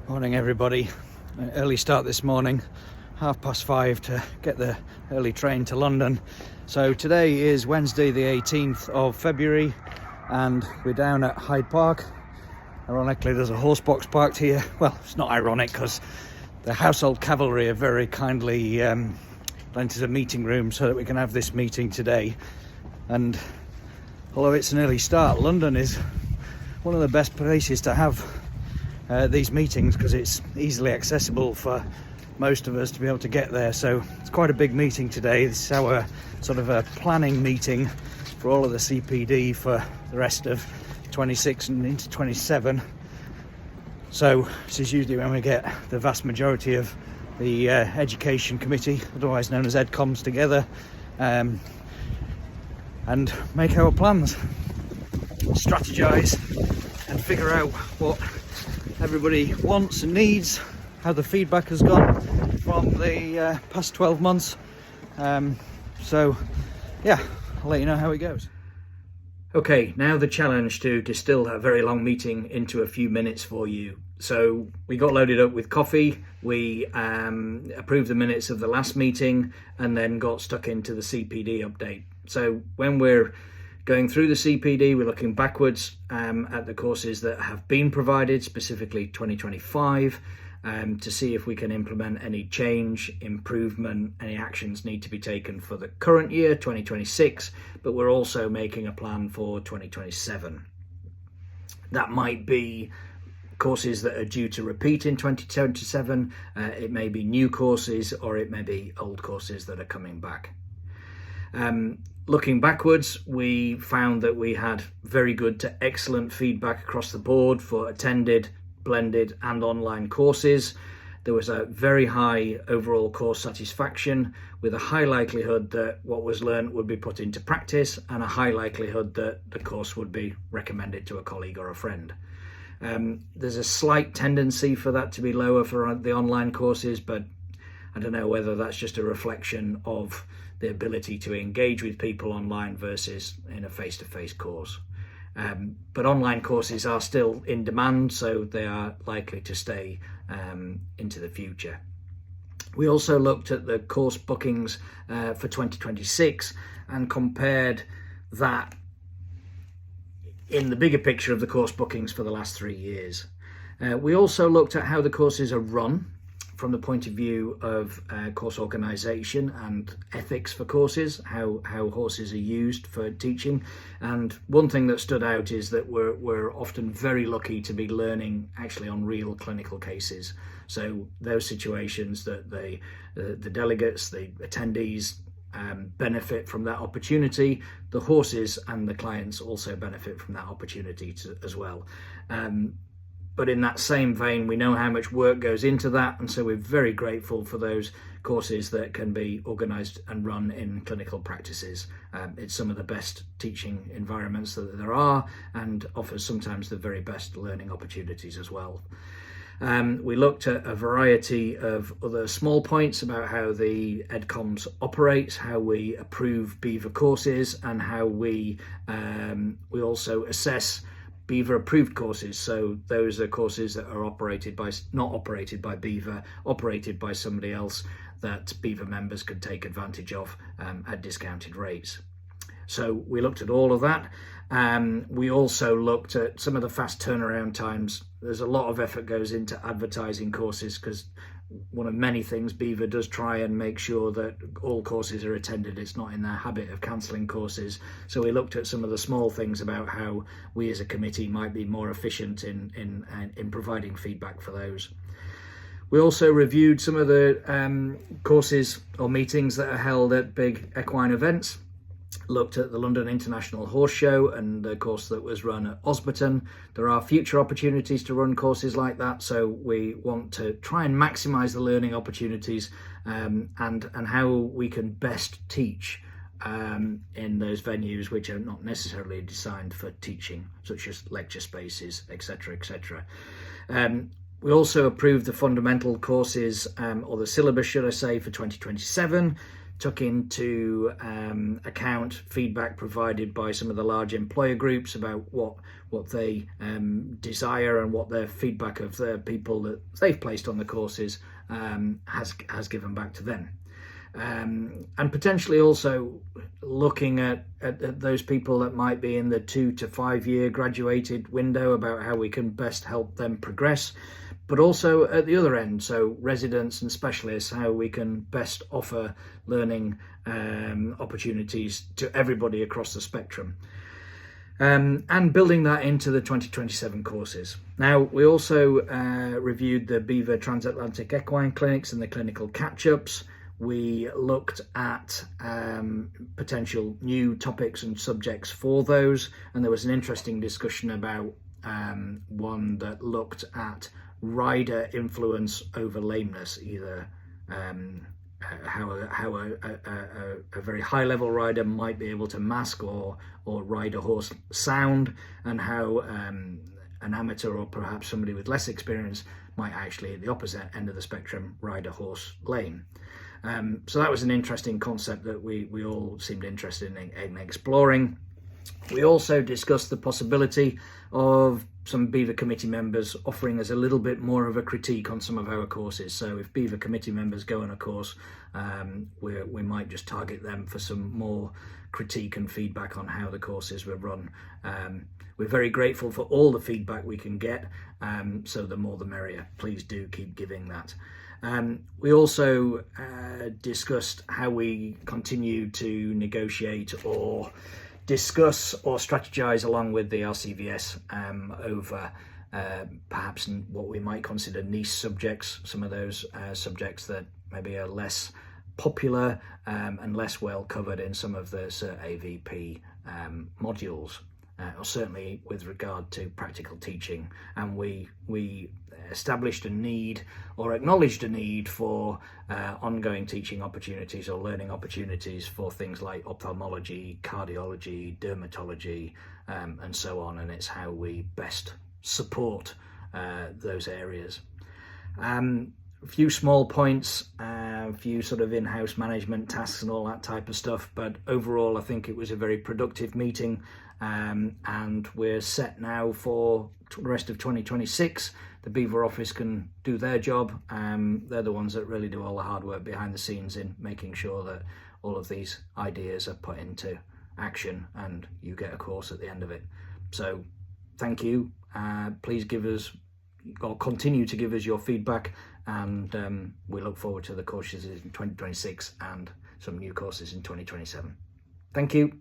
Morning everybody. An early start this morning, 5:30 to get the early train to London. So today is Wednesday the 18th of February and we're down at Hyde Park. Ironically there's a horse box parked here. Well, it's not ironic because the household cavalry have very kindly lent us a meeting room so that we can have this meeting today. And although it's an early start, London is one of the best places to have these meetings because it's easily accessible for most of us to be able to get there. So it's quite a big meeting today. This is our sort of a planning meeting for all of the CPD for the rest of 26 and into 27. So this is usually when we get the vast majority of the education committee, otherwise known as EdComs, together and make our plans, strategize and figure out what everybody wants and needs, how the feedback has gone from the past 12 months. So yeah, I'll let you know how it goes. Okay, now the challenge to distill that very long meeting into a few minutes for you. So we got loaded up with coffee, we approved the minutes of the last meeting and then got stuck into the CPD update. So when we're going through the CPD, we're looking backwards at the courses that have been provided, specifically 2025, to see if we can implement any change, improvement, any actions need to be taken for the current year, 2026, but we're also making a plan for 2027. That might be courses that are due to repeat in 2027, it may be new courses, or it may be old courses that are coming back. Looking backwards, we found that we had very good to excellent feedback across the board for attended, blended and online courses. There was a very high overall course satisfaction with a high likelihood that what was learned would be put into practice and a high likelihood that the course would be recommended to a colleague or a friend. There's a slight tendency for that to be lower for the online courses, but I don't know whether that's just a reflection of the ability to engage with people online versus in a face-to-face course. But online courses are still in demand, so they are likely to stay into the future. We also looked at the course bookings for 2026 and compared that in the bigger picture of the course bookings for the last 3 years. We also looked at how the courses are run from the point of view of course organisation and ethics for courses, how horses are used for teaching. And one thing that stood out is that we're often very lucky to be learning actually on real clinical cases. So those situations that the delegates, the attendees benefit from that opportunity, the horses and the clients also benefit from that opportunity as well. But in that same vein, we know how much work goes into that, and so we're very grateful for those courses that can be organised and run in clinical practices. It's some of the best teaching environments that there are and offers sometimes the very best learning opportunities as well. We looked at a variety of other small points about how the EdComs operates, how we approve Beaver courses, and how we also assess Beaver approved courses. So those are courses that are not operated by Beaver, operated by somebody else that Beaver members could take advantage of at discounted rates. So we looked at all of that. We also looked at some of the fast turnaround times. There's a lot of effort goes into advertising courses because one of many things Beaver does try and make sure that all courses are attended. It's not in their habit of cancelling courses. So we looked at some of the small things about how we as a committee might be more efficient in providing feedback for those. We also reviewed some of the courses or meetings that are held at big equine events. Looked at the London International Horse Show and the course that was run at Osberton. There are future opportunities to run courses like that, so we want to try and maximise the learning opportunities and how we can best teach in those venues which are not necessarily designed for teaching, such as lecture spaces, etc., etc. We also approved the fundamental courses, or the syllabus, should I say, for 2027. took into account feedback provided by some of the large employer groups about what they desire and what their feedback of the people that they've placed on the courses has given back to them. And potentially also looking at those people that might be in the 2 to 5 year graduated window about how we can best help them progress, but also at the other end, so residents and specialists, how we can best offer learning opportunities to everybody across the spectrum. And building that into the 2027 courses. Now, we also reviewed the Beaver Transatlantic Equine Clinics and the clinical catch-ups. We looked at potential new topics and subjects for those, and there was an interesting discussion about one that looked at rider influence over lameness, either how a very high level rider might be able to mask or ride a horse sound, and how an amateur or perhaps somebody with less experience might actually, at the opposite end of the spectrum, ride a horse lame. So that was an interesting concept that we all seemed interested in exploring. We also discussed the possibility of some Beaver committee members offering us a little bit more of a critique on some of our courses. So if Beaver committee members go on a course, we might just target them for some more critique and feedback on how the courses were run. We're very grateful for all the feedback we can get, so the more the merrier. Please do keep giving that. We also discussed how we continue to negotiate or discuss or strategize along with the RCVS over perhaps what we might consider niche subjects, some of those subjects that maybe are less popular and less well covered in some of the Cert AVP modules, or certainly with regard to practical teaching. And we established a need or acknowledged a need for ongoing teaching opportunities or learning opportunities for things like ophthalmology, cardiology, dermatology, and so on. And it's how we best support those areas. A few small points, a few sort of in-house management tasks and all that type of stuff, but overall I think it was a very productive meeting, and we're set now for the rest of 2026. The Beaver office can do their job. They're the ones that really do all the hard work behind the scenes in making sure that all of these ideas are put into action and you get a course at the end of it. So thank you. Please give us or continue to give us your feedback, and we look forward to the courses in 2026 and some new courses in 2027. Thank you.